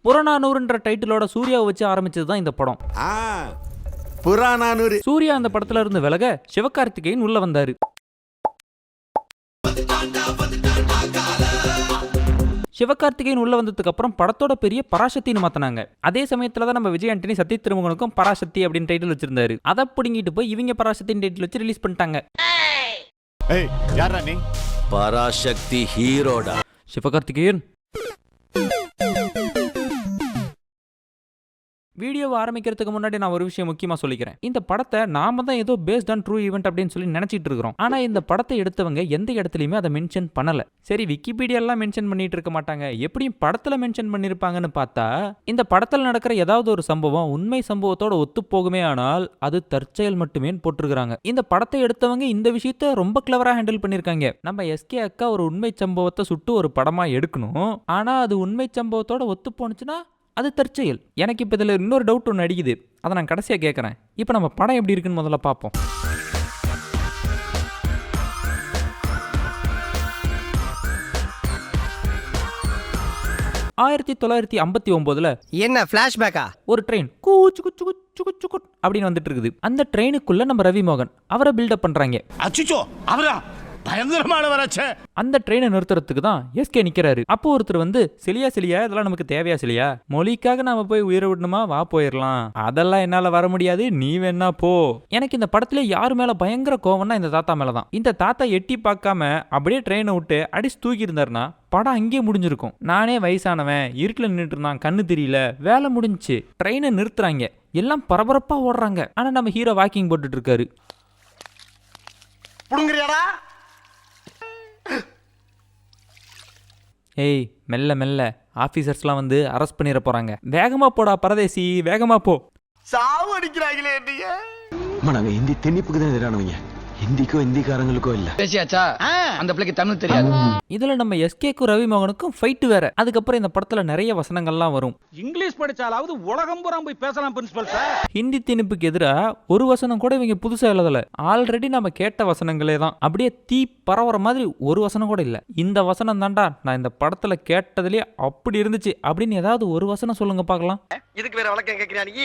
புறநானூறுன்ற டைட்டிலோட சூர்யாவை வச்சு ஆரம்பிச்சது தான் இந்த படம். புறநானூறு. சூர்யா அந்த படத்துல இருந்து விலக சிவகார்த்திகேயன் உள்ள வந்தாரு. சிவகார்த்திகேயன் உள்ள வந்ததுக்கு அப்புறம் படத்தோட பெரிய பராசக்தின்னு மாத்தினாங்க. அதே சமயத்துல தான் நம்ம விஜய் ஆண்டனி சத்ய திருமுகனுக்கும் பராசக்தி அப்படின்னு டைட்டில் வச்சிருந்தாரு. அதை பிடிங்கிட்டு போய் இவங்க பராசக்தின்னு டைட்டில் வச்சு ரிலீஸ் பண்ணிட்டாங்க. பராசக்தி ஹீரோடா சிவகார்த்திகேயன். வீடியோவை ஆரம்பிக்கிறதுக்கு முன்னாடி நான் ஒரு விஷயம் முக்கியமா சொல்லிக்கிறேன். இந்த படத்தை நாம தான் ஏதோ பேஸ்ட் ஆன் ட்ரூ ஈவெண்ட் அப்படின்னு சொல்லி நினைச்சிட்டு இருக்கிறோம். ஆனா இந்த படத்தை எடுத்தவங்க எந்த இடத்துலயுமே அதை மென்ஷன் பண்ணல. சரி, விக்கிபீடியாலாம் மென்ஷன் பண்ணிட்டு இருக்க மாட்டாங்க, எப்படியும் படத்துல மென்ஷன் பண்ணிருப்பாங்கன்னு பார்த்தா இந்த படத்துல நடக்கிற ஏதாவது ஒரு சம்பவம் உண்மை சம்பவத்தோட ஒத்து போகுமே ஆனால் அது தற்செயல் மட்டுமே போட்டிருக்காங்க. இந்த படத்தை எடுத்தவங்க இந்த விஷயத்த ரொம்ப கிளவரா ஹேண்டில் பண்ணிருக்காங்க. நம்ம எஸ்கே அக்கா ஒரு உண்மை சம்பவத்தை சுட்டு ஒரு படமா எடுக்கணும், ஆனா அது உண்மை சம்பவத்தோட ஒத்து போனுச்சுன்னா அது தற்செயல். எனக்கு இப்போ இதில் இன்னொரு டவுட் ஒன்று அடிக்குது, அதை நான் கடைசியாக கேட்குறேன். இப்போ நம்ம படம் எப்படி இருக்குன்னு முதல்ல பார்ப்போம். 1959 என்ன ஃபிளாஷ்பேக்கா? ஒரு ட்ரெயின் கூச்சு குச்சு குச்சு குச்சு குட் அப்படின்னு வந்துட்டு இருக்குது. அந்த ட்ரெயினுக்குள்ள நம்ம ரவி மோகன் அவரை பில்டப் பண்றாங்க. அச்சோ, அவரா பயங்கரமானவராச்சே. அந்த ட்ரெயினை நிறுத்துறதுக்கு தான் எஸ்கே நிக்கிறாரு. அப்போ ஒருத்தர் வந்து சிலியா இதெல்லாம் நமக்கு தேவையா சிலியா, மொழிக்காக நாம போய் உயிரை விடணுமா, வா போயிடலாம், அதெல்லாம் என்னால வர முடியாது, நீ வேணா போ. எனக்கு இந்த படத்துல யாரு மேல பயங்கர கோவம்னா இந்த தாத்தா மேலதான். இந்த தாத்தா எட்டி பார்க்காம அப்படியே ட்ரெயினை விட்டு அடிச்சு தூக்கி இருந்தாருன்னா படம் அங்கேயே முடிஞ்சிருக்கும். நானே வயசானவன், இருட்டில் நின்றுட்டு இருந்தான், கண்ணு தெரியல, வேலை முடிஞ்சிச்சு, ட்ரெயினை நிறுத்துறாங்க, எல்லாம் பரபரப்பா ஓடுறாங்க. ஆனா நம்ம ஹீரோ வாக்கிங் போட்டுட்டு இருக்காரு. ஏய், மெல்ல மெல்ல, ஆபீசர்ஸ்லாம் வந்து அரெஸ்ட் பண்ணிட போறாங்க, வேகமா போடா பரதேசி, வேகமா போ. சாவு அடிக்கிறாங்களே என்னைய. நாங்க ஹிந்தி திணிப்புக்கு தான் எதிரானவங்க, ஹிந்திக்கோ ஹிந்திக்காரங்களுக்கோ இல்ல. பேசியாச்சா? அந்த பிள்ளைக்கு தமிழ் தெரியாது. இதுல நம்ம எஸ்கேக்கும் ரவி மோகனுக்கும் ஃபைட் வேற. அதுக்கப்புறம் இந்த படத்துல நிறைய வசனங்கள்லாம் வரும். இங்கிலீஷ் படிச்சாலாவது உலகம் பூரா போய் பேசலாம் பிரின்சிபல் சார். ஹிந்தி திணிப்புக்கு எதிரா ஒரு வசனம் கூட இவங்க புதுசா எழுதல. ஆல்ரெடி நம்ம கேட்ட வசனங்களே தான். அப்படியே தீ பரவற மாதிரி ஒரு வசனம் கூட இல்ல. இந்த வசனம் தாண்டா நான் இந்த படத்துல கேட்டதுலயே அப்படி இருந்துச்சு அப்படின்னு ஏதாவது ஒரு வசனம் சொல்லுங்க பார்க்கலாம். இதுக்கு வேற வழக்கம் கேக்குறானீங்க.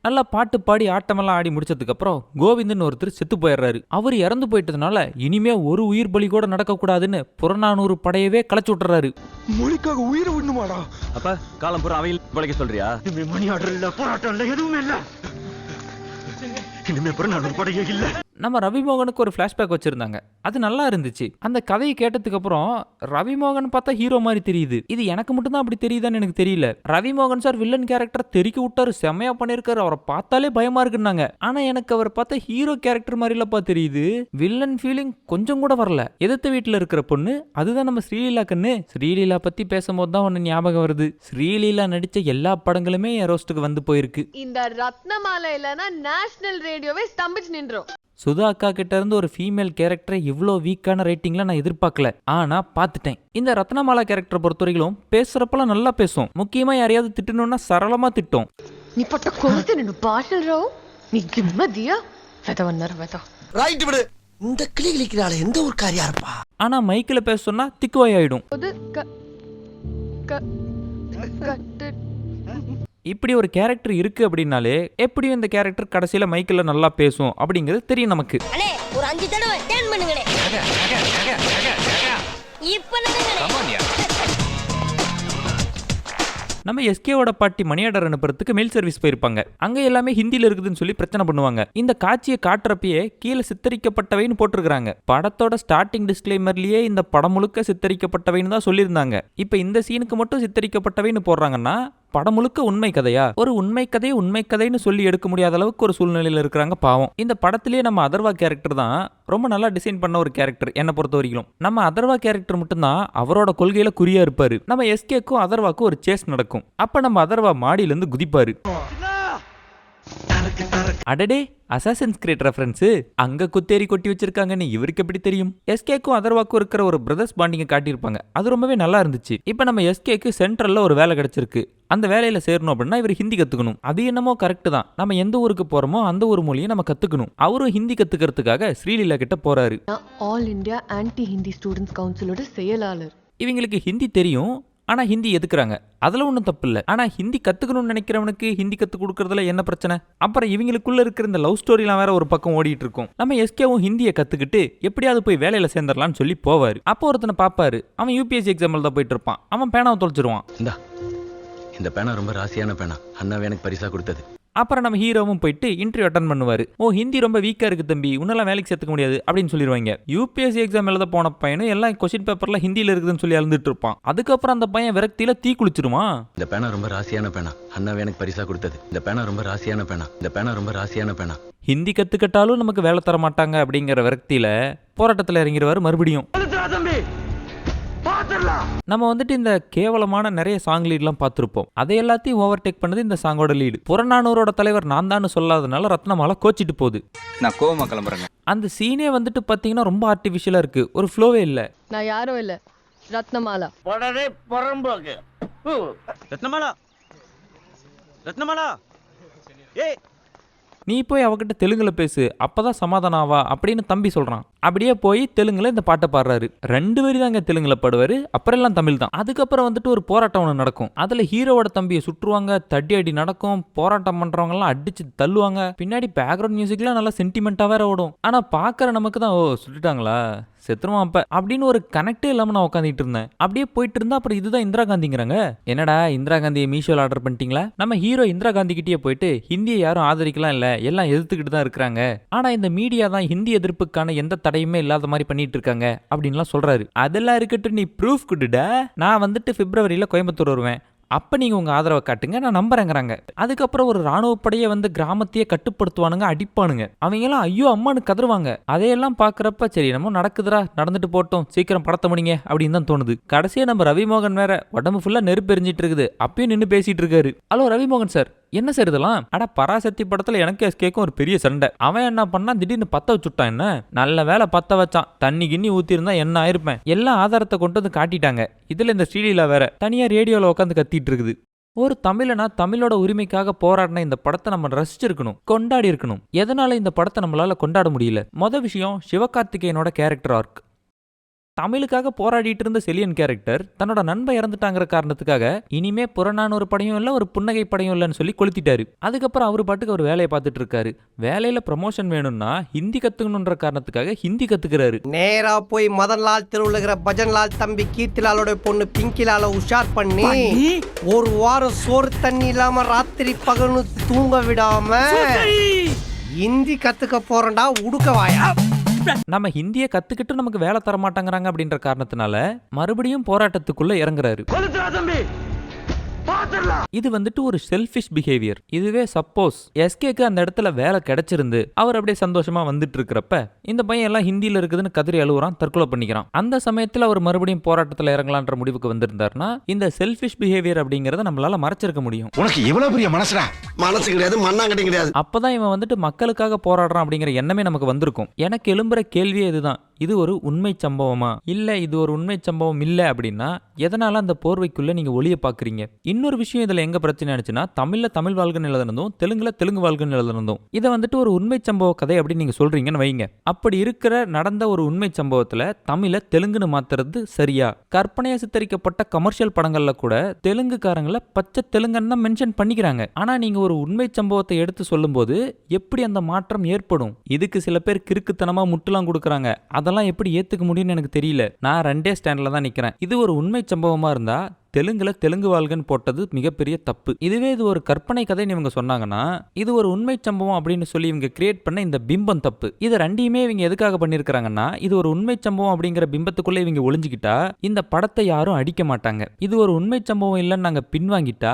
நல்லா பாட்டு பாடி ஆட்டமெல்லாம் ஆடி முடிச்சதுக்கு அப்புறம் கோவிந்தன் ஒருத்தர் செத்து போயிடுறாரு. அவர் இறந்து போயிட்டதுனால இனிமே ஒரு உயிர் பலி கூட நடக்க கூடாதுன்னு புறநானூறு படையவே கலைச்சு விட்டுறாரு. மொழிக்காக உயிரை விடணுமாடா? அப்ப காலம் பூரா அவையில் பழைக்க சொல்றியா? மணி ஆர்டர் இல்ல, போராட்டம் இல்ல, எதுவுமே இல்ல, இனிமே புறநானூறு படையே இல்ல. நம்ம ரவிமோகனுக்கு ஒரு ஃபிளாஷ்பேக் வச்சிருந்தாங்க, அது நல்லா இருந்துச்சு. அந்த கதையை கேட்டதுக்கு அப்புறம் ரவிமோகன் பார்த்தா ஹீரோ மாதிரி தெரியுது. இது எனக்கு மட்டும் தான் அப்படி தெரியுதான்னு எனக்கு தெரியல. ரவிமோகன் சார் வில்லன் கேரக்டர் தெறிக்க விட்டாரு, செமையா பண்ணிருக்காரு, அவரை பார்த்தாலே பயமா இருக்குன்னாங்க. ஆனா எனக்கு அவர் பார்த்தா ஹீரோ கேரக்டர் மாதிரி இல்லப்பா தெரியுது. வில்லன் ஃபீலிங் கொஞ்சம் கூட வரல. எதிர்த்த வீட்டுல இருக்கிற பொண்ணு அதுதான் நம்ம ஸ்ரீலீலா கண்ணு. ஸ்ரீலீலா பத்தி பேசும்போது தான் ஒன்னு ஞாபகம் வருது. ஸ்ரீலீலா நடிச்ச எல்லா படங்களுமே என் ரோஸ்டுக்கு வந்து போயிருக்கு. இந்த ரத்னமாலை இல்லனா நேஷனல் ரேடியோவே ஸ்தம்பிச்சு நின்றோம். சுதா அக்கா கிட்ட இருந்து ஒரு ஃபீமேல் கேரக்டரை இவ்வளோ வீக்கான ரேட்டிங்ல நான் எதிர்பார்க்கல, ஆனா பார்த்துட்டேன். இந்த ரத்னமாலா கேரக்டர் பொறுத்தவரைக்கும் பேசுறப்பெல்லாம் நல்லா பேசும். முக்கியமா யாரையாவது திட்டணும்னா சரளமா திட்டும். నీ పట్ట కొడితే నిన్ను భాషలు రావు, నీకు మధ్య వెతవన్నారు వెత ரைட் விடு. இந்த கிளி கிளிக்கிறாளே எந்த ஒரு காரியா இருப்பா. ஆனா மைக்கில் பேச சொன்னா திக்குவாயிடும். இப்படி ஒரு கேரக்டர் இருக்கு அப்படின்னாலே எப்படியும் இந்த கேரக்டர் கடைசியில மைக்கில் நல்லா பேசும் அப்படிங்கிறது தெரியும் நமக்கு. ஒரு 5 தடவை டர்ன் பண்ணுங்களே. இப்ப நம்ம எஸ்கேவோட பாட்டி மணி ஆர்டர் அனுப்புறதுக்கு மெயில் சர்வீஸ் போயிருப்பாங்க. அங்க எல்லாமே ஹிந்தில இருக்குதுன்னு சொல்லி பிரச்சனை பண்ணுவாங்க. இந்த காட்சியை காட்டுறப்பயே கீழே சித்தரிக்கப்பட்டவைன்னு போட்டிருக்காங்க. படத்தோட ஸ்டார்டிங் டிஸ்க்ளைமர்லயே இந்த படம் முழுக்க சித்தரிக்கப்பட்டவைன்னு தான் சொல்லியிருந்தாங்க. இப்ப இந்த சீனுக்கு மட்டும் சித்தரிக்கப்பட்டவைன்னு போடுறாங்கன்னா படம் முழுக்க உண்மை கதையா? ஒரு உண்மை கதைன்னு சொல்லி எடுக்க முடியாத அளவுக்கு ஒரு சூழ்நிலையில இருக்கிறாங்க பாவம். இந்த படத்திலேயே நம்ம அதர்வா கேரக்டர் தான் ரொம்ப நல்லா டிசைன் பண்ண ஒரு கேரக்டர். என்ன பொறுத்த வரைக்கும் நம்ம அதர்வா கேரக்டர் மட்டும்தான் அவரோட கொள்கையில குறியா இருப்பாரு. நம்ம எஸ்கேக்கும் அதர்வாக்கும் ஒரு சேஸ் நடக்கும். அப்ப நம்ம அதர்வா மாடியில இருந்து குதிப்பாரு. அடடே, அசாசின்ஸ் கிரீட் ரெஃபரன்ஸ் அங்க குத்தேரி கொட்டி வச்சிருக்காங்கன்னு இவருக்கு எப்படி தெரியும்? எஸ்கேக்கும் அதர்வாக்கும் இருக்கிற ஒரு பிரதர்ஸ் பாண்டிங்க காட்டியிருப்பாங்க. அது ரொம்பவே நல்லா இருந்துச்சு. இப்ப நம்ம எஸ்கேக்கு சென்ட்ரல்ல ஒரு வேலை கிடைச்சிருக்கு. அந்த வேலையில சேரணும் அப்படின்னா இவர் ஹிந்தி கத்துக்கணும். அது என்னமோ கரெக்ட் தான். நம்ம எந்த ஊருக்கு போறோமோ அந்த ஒரு மொழியை நம்ம கத்துக்கணும். அவரும் ஹிந்தி கத்துக்கிறதுக்காக ஸ்ரீலீலா கிட்ட போறாரு. All India anti Hindi students கவுன்சிலோட செயலாளர். இவங்களுக்கு ஹிந்தி தெரியும், ஆனா ஹிந்தி எதுக்குறாங்க, அதுல ஒன்றும் தப்பு இல்லை. ஆனா ஹிந்தி கத்துக்கணும்னு நினைக்கிறவனுக்கு ஹிந்தி கத்து கொடுக்கறதுல என்ன பிரச்சனை? அப்புறம் இவங்களுக்குள்ள இருக்கிற இந்த லவ் ஸ்டோரிலாம் வேற ஒரு பக்கம் ஓடிட்டு இருக்கும். நம்ம எஸ்கேவும் ஹிந்தியை கத்துக்கிட்டு எப்படியாவது போய் வேலையில சேர்ந்துடலாம்னு சொல்லி போவாரு. அப்போ ஒருத்தனை பாப்பாரு, அவன் யூபிஎஸ்சி எக்ஸாம்பிள் தான் போயிட்டு இருப்பான். அவன் பேனாவை தொலைச்சிருவான். இந்த பேனா ரொம்ப ராசியான பேனா, அண்ணாவே எனக்கு பரிசா கொடுத்தது. அப்புறம் நம்ம ஹீரோவும் போயிட்டு இன்டர்வியூ அட்டன் பண்ணுவாரு. ஓ ஹிந்தி ரொம்ப வீக்கா இருக்கு தம்பி, உன்னெல்லாம் வேலைக்கு சேர்த்துக்க முடியாது அப்படின்னு சொல்லிடுவாங்க. யூபிஎஸ்சி எக்ஸாம் எழுத போன பையனும் எல்லாம் கொஸ்டின் பேப்பர்ல ஹிந்தியில இருக்குதுன்னு சொல்லி எழுந்துட்டு இருப்பான். அதுக்கப்புறம் அந்த பையன் விரக்தியில தீ குளிச்சிருவான். இந்த பேனா ரொம்ப ராசியான பேனா, அண்ணாவே எனக்கு பரிசா கொடுத்தது. இந்த பேனா ரொம்ப ராசியான பேனா, இந்த பேனா ரொம்ப ராசியான பேனா. ஹிந்தி கத்துக்கிட்டாலும் நமக்கு வேலை தர மாட்டாங்க அப்படிங்கிற விரக்தியில போராட்டத்தில் இறங்கிடுவாரு மறுபடியும். நம்ம வந்துட்டு இந்த கேவலமான நிறைய சாங் லீட்லாம் பார்த்துருப்போம். அதை எல்லாத்தையும் ஓவர்டேக் பண்ணது இந்த சாங்கோட லீடு. புறநானூரோட தலைவர் நான் தான் சொல்லாதனால ரத்னமாலா கோச்சிட்டு போகுது. நான் கோவமா கிளம்புறேங்க. அந்த சீனே வந்துட்டு பார்த்தீங்கன்னா ரொம்ப ஆர்டிஃபிஷியலா இருக்கு, ஒரு ஃப்ளோவே இல்லை. நான் யாரும் இல்ல, ரத்னமாலா. உடனே புறம்போக்கு. ரத்னமாலா, ரத்னமாலா, ஏய் நீ போய் அவகிட்ட தெலுங்குல பேசு, அப்பதான் சமாதானம் ஆவா அப்படின்னு தம்பி சொல்றான். அப்படியே போய் தெலுங்குல இந்த பாட்டை பாடுறாரு. 2 வரி தாங்க தெலுங்குல பாடுவாரு, அப்புறம் எல்லாம் தமிழ் தான். அதுக்கப்புறம் வந்துட்டு ஒரு போராட்டம் ஒன்று நடக்கும். அதுல ஹீரோவோட தம்பியை சுற்றுவாங்க, தட்டி அடி நடக்கும், போராட்டம் பண்றவங்க எல்லாம் அடிச்சு தள்ளுவாங்க. பின்னாடி பேக்ரவுண்ட் மியூசிக்லாம் நல்லா சென்டிமெண்டா வேற ஓடும். ஆனா பாக்குற நமக்கு தான் ஓ சுட்டுட்டாங்களா செத்துருவான் அப்ப அப்படின்னு ஒரு கனெக்டே இல்லாம நான் உட்காந்துட்டு இருந்தேன். அப்படியே போயிட்டு இருந்தா அப்புறம் இதுதான் இந்திரா காந்திங்கிறாங்க. என்னடா இந்திரா காந்தியை மீஷோல ஆர்டர் பண்ணிட்டீங்களா? நம்ம ஹீரோ இந்திரா காந்தி கிட்டே போயிட்டு ஹிந்தியை யாரும் ஆதரிக்கலாம் இல்ல, எல்லாம் எதிர்த்துக்கிட்டு தான் இருக்கிறாங்க, ஆனா இந்த மீடியா தான் ஹிந்தி எதிர்ப்புக்கான எந்த தடையுமே இல்லாத மாதிரி பண்ணிட்டு இருக்காங்க அப்படின்லாம் சொல்றாரு. அதெல்லாம் இருக்கட்டும், நீ ப்ரூஃப் கொடுடா, நான் வந்துட்டு பிப்ரவரியில கோயம்புத்தூர் வருவேன், அப்ப நீங்க உங்க ஆதரவை காட்டுங்க, நான் நம்புறேங்கிறாங்க. அதுக்கப்புறம் ஒரு ராணுவ படையை வந்து கிராமத்தையே கட்டுப்படுத்துவானுங்க, அடிப்பானுங்க. அவங்க எல்லாம் ஐயோ அம்மானு கதறுவாங்க. அதையெல்லாம் பாக்குறப்ப சரி நம்ம நடக்குதுரா, நடந்துட்டு போட்டோம், சீக்கிரம் படத்த முடிங்க அப்படின்னு தான் தோணுது. கடைசியா நம்ம ரவிமோகன் வேற உடம்பு ஃபுல்லா நெருப்பு எரிஞ்சிட்டு இருக்குது, அப்பயும் நின்று பேசிட்டு இருக்காரு. ஹலோ ரவிமோகன் சார், என்ன சார் இதெல்லாம்? அட பராசக்தி படத்துல எனக்கு எஸ்கேக்கும் ஒரு பெரிய சண்டை. அவன் என்ன பண்ணா திடீர்னு பத்த வச்சுட்டான். என்ன நல்ல வேலை பத்த வச்சான், தண்ணி கிண்ணி ஊத்தி இருந்தா என்ன ஆயிருப்பேன். எல்லா ஆதாரத்தை கொண்டு வந்து காட்டிட்டாங்க. இதுல இந்த ஸ்ரீலீலா வேற தனியா ரேடியோல உட்காந்து கத்திட்டு இருக்குது. ஒரு தமிழனா தமிழோட உரிமைக்காக போராடின இந்த படத்தை நம்ம ரசிச்சிருக்கணும், கொண்டாடி இருக்கணும். எதனால இந்த படத்தை நம்மளால கொண்டாட முடியல? மொதல் விஷயம் சிவகார்த்திகேயனோட கேரக்டர் ஆர்க். தமிழுக்காக போராடிட்டு இருந்த செலியன் கேரக்டர் தன்னோட நண்பை இறந்துட்டாங்கிற காரணத்துக்காக இனிமே புறநானூறு படையும் இல்லை, ஒரு புன்னகை படையும் இல்லைன்னு சொல்லி கொளுத்திட்டாரு. அதுக்கப்புறம் அவர் பாட்டுக்கு ஒரு வேலையை பார்த்துட்டு இருக்காரு. வேலையில ப்ரமோஷன் வேணும்னா ஹிந்தி கத்துக்கணுன்ற காரணத்துக்காக ஹிந்தி கத்துக்கிறாரு. நேரா போய் மதன்லால் திருவுலகிற பஜன்லால் தம்பி கீர்த்திலாலோட பொண்ணு பிங்கிலால உஷார் பண்ணி ஒரு வாரம் சோறு தண்ணி இல்லாம ராத்திரி பகல்னு தூங்க விடாம ஹிந்தி கத்துக்க போறேன்டா உடுக்கவாயா. நம்ம ஹிந்தியை கத்துக்கிட்டு நமக்கு வேலை தர மாட்டாங்கிறாங்க அப்படின்ற காரணத்தினால மறுபடியும் போராட்டத்துக்குள்ள இறங்குறாரு. இது வந்துட்டு ஒரு செல்ஃபிஷ் பிஹேவியர். இதுவே சப்போஸ் எஸ்கேக்கு அந்த இடத்துல வேலை கிடைச்சிருந்து அவர் அப்படியே சந்தோஷமா வந்துட்டு இருக்கிறப்ப இந்த பையன் எல்லாம் ஹிந்தியில இருக்குதுன்னு கதறி அழுவுறான், தற்கொலை பண்ணிக்கிறான். அந்த சமயத்துல அவர் மறுபடியும் போராட்டத்துல இறங்கலான்ற முடிவுக்கு வந்திருந்தாருன்னா இந்த செல்ஃபிஷ் பிஹேவியர் அப்படிங்கறத நம்மளால மறைச்சிருக்க முடியும். உனக்கு இவ்வளவு பெரிய மனசுடா? மனசு கிடையாது, மண்ணாங்கட்டி கிடையாது. அப்பதான் இவன் வந்துட்டு மக்களுக்காக போராடுறான் அப்படிங்கிற எண்ணமே நமக்கு வந்திருக்கும். எனக்கு எழும்புற கேள்வியே இதுதான், இது ஒரு உண்மை சம்பவமா இல்ல இது ஒரு உண்மை சம்பவம் இல்ல அப்படின்னா எதனால அந்த போர்வைக்குள்ள நீங்க ஒளிய பாக்குறீங்க? இன்னொரு விஷயம் இதுல எங்க பிரச்சனை ஆச்சுன்னா, தமிழ்ல தமிழ் வாழ்கன்னு எழுதணும், தெலுங்குல தெலுங்கு வாழ்கன்னு எழுதணும். இதை வந்துட்டு ஒரு உண்மை சம்பவ கதை அப்படின்னு நீங்க சொல்றீங்கன்னு வைங்க. அப்படி இருக்கிற நடந்த ஒரு உண்மை சம்பவத்துல தமிழ தெலுங்குன்னு மாத்துறது சரியா? கற்பனையா சித்தரிக்கப்பட்ட கமர்ஷியல் படங்கள்ல கூட தெலுங்குக்காரங்கள பச்சை தெலுங்குன்னு தான் மென்ஷன் பண்ணிக்கிறாங்க. ஆனா நீங்க ஒரு உண்மை சம்பவத்தை எடுத்து சொல்லும் போது எப்படி அந்த மாற்றம் ஏற்படும்? இதுக்கு சில பேர் கிறுக்குத்தனமா முட்டுலாம் கொடுக்குறாங்க. அதெல்லாம் எப்படி ஏத்துக்க முடியும்னு எனக்கு தெரியல. நான் 2 ஸ்டாண்ட்ல தான் நிக்கிறேன். இது ஒரு உண்மை சம்பவமா இருந்தா தெலுங்குல தெலுங்கு வாழ்கன்னு போட்டது மிகப்பெரிய தப்பு. இதுவே இது ஒரு கற்பனை கதைன்னு இவங்க சொன்னாங்கன்னா இது ஒரு உண்மை சம்பவம் அப்படின்னு சொல்லி இவங்க கிரியேட் பண்ண இந்த பிம்பம் தப்பு. இது ரெண்டையுமே இவங்க எதுக்காக பண்ணிருக்காங்கன்னா, இது ஒரு உண்மை சம்பவம் அப்படிங்கிற பிம்பத்துக்குள்ள இவங்க ஒளிஞ்சுக்கிட்டா இந்த படத்தை யாரும் அடிக்க மாட்டாங்க. இது ஒரு உண்மை சம்பவம் இல்லைன்னு நாங்க பின்வாங்கிட்டா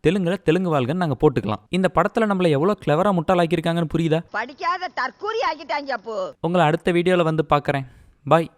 தெலுங்குல தெலுங்கு வாழ்கன்னு நாங்க போட்டுக்கலாம். இந்த படத்துல நம்மள எவ்வளவு கிளவரா முட்டாளாக்கியிருக்காங்கன்னு புரியுதா? படிக்காத தற்கூரி ஆகிட்டாங்க அப்போ. உங்களை அடுத்த வீடியோல வந்து பார்க்கறேன். பாய்.